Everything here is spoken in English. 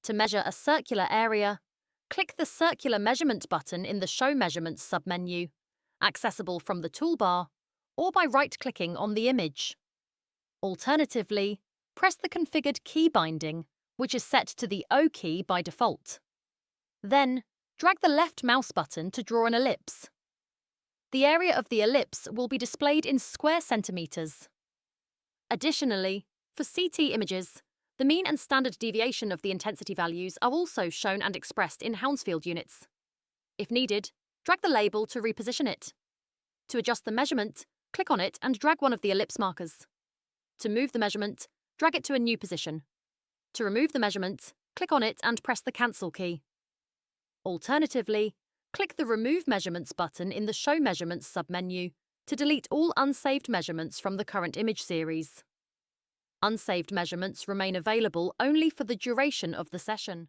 To measure a circular area, click the Circular Measurement button in the Show Measurements submenu, accessible from the toolbar, or by right-clicking on the image. Alternatively, press the configured key binding, which is set to the O key by default. Then, drag the left mouse button to draw an ellipse. The area of the ellipse will be displayed in square centimeters. Additionally, for CT images, the mean and standard deviation of the intensity values are also shown and expressed in Hounsfield units. If needed, drag the label to reposition it. To adjust the measurement, click on it and drag one of the ellipse markers. To move the measurement, drag it to a new position. To remove the measurement, click on it and press the Cancel key. Alternatively, click the Remove Measurements button in the Show Measurements submenu to delete all unsaved measurements from the current image series. Unsaved measurements remain available only for the duration of the session.